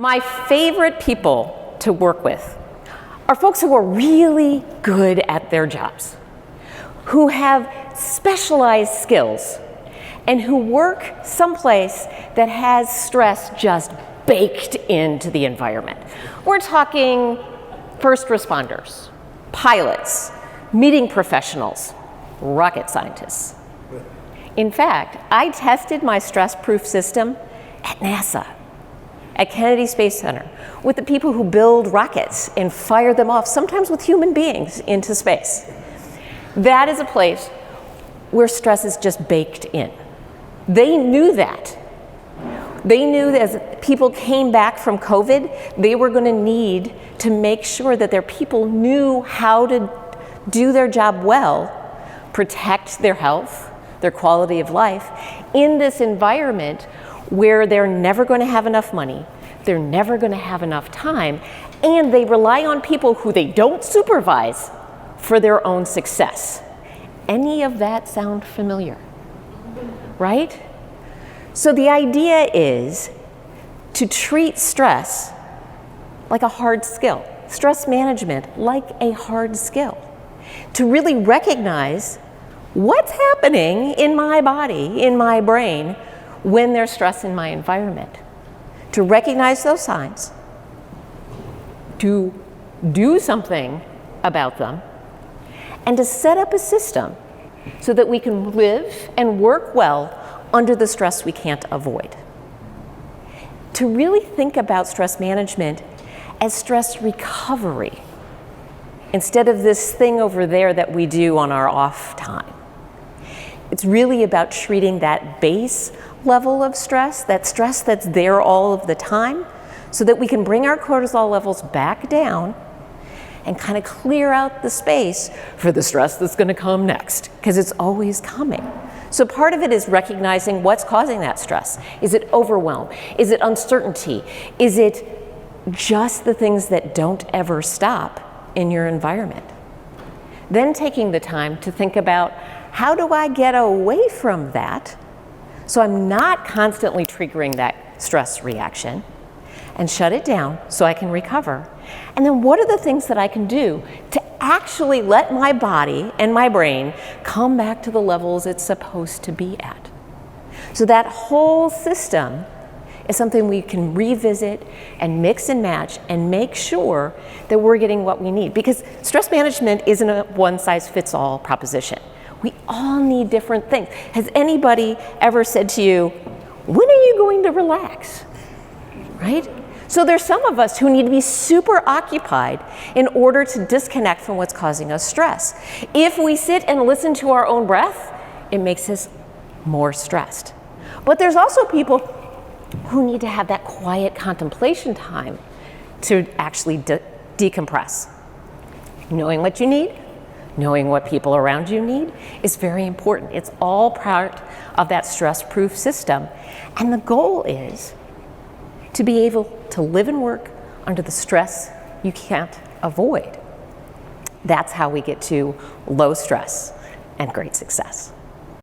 My favorite people to work with are folks who are really good at their jobs, who have specialized skills, and who work someplace that has stress just baked into the environment. We're talking first responders, pilots, meeting professionals, rocket scientists. In fact, I tested my stress-proof system at NASA, at Kennedy Space Center, with the people who build rockets and fire them off, sometimes with human beings, into space. That is a place where stress is just baked in. They knew that. They knew that as people came back from COVID, they were going to need to make sure that their people knew how to do their job well, protect their health, their quality of life, in this environment where they're never going to have enough money, they're never going to have enough time, and they rely on people who they don't supervise for their own success. Any of that sound familiar? Right? So the idea is to treat stress like a hard skill, stress management like a hard skill, to really recognize what's happening in my body, in my brain, when there's stress in my environment, to recognize those signs, to do something about them, and to set up a system so that we can live and work well under the stress we can't avoid. To really think about stress management as stress recovery, instead of this thing over there that we do on our off time. It's really about treating that base level of stress, that stress that's there all of the time, so that we can bring our cortisol levels back down and kind of clear out the space for the stress that's going to come next, because it's always coming. So part of it is recognizing what's causing that stress. Is it overwhelm? Is it uncertainty? Is it just the things that don't ever stop in your environment? Then taking the time to think about, how do I get away from that so I'm not constantly triggering that stress reaction, and shut it down so I can recover? And then what are the things that I can do to actually let my body and my brain come back to the levels it's supposed to be at? So that whole system is something we can revisit and mix and match and make sure that we're getting what we need. Because stress management isn't a one-size-fits-all proposition. We all need different things. Has anybody ever said to you, when are you going to relax? Right? So there's some of us who need to be super occupied in order to disconnect from what's causing us stress. If we sit and listen to our own breath, it makes us more stressed. But there's also people who need to have that quiet contemplation time to actually decompress. Knowing what you need, knowing what people around you need is very important. It's all part of that stress-proof system. And the goal is to be able to live and work under the stress you can't avoid. That's how we get to low stress and great success.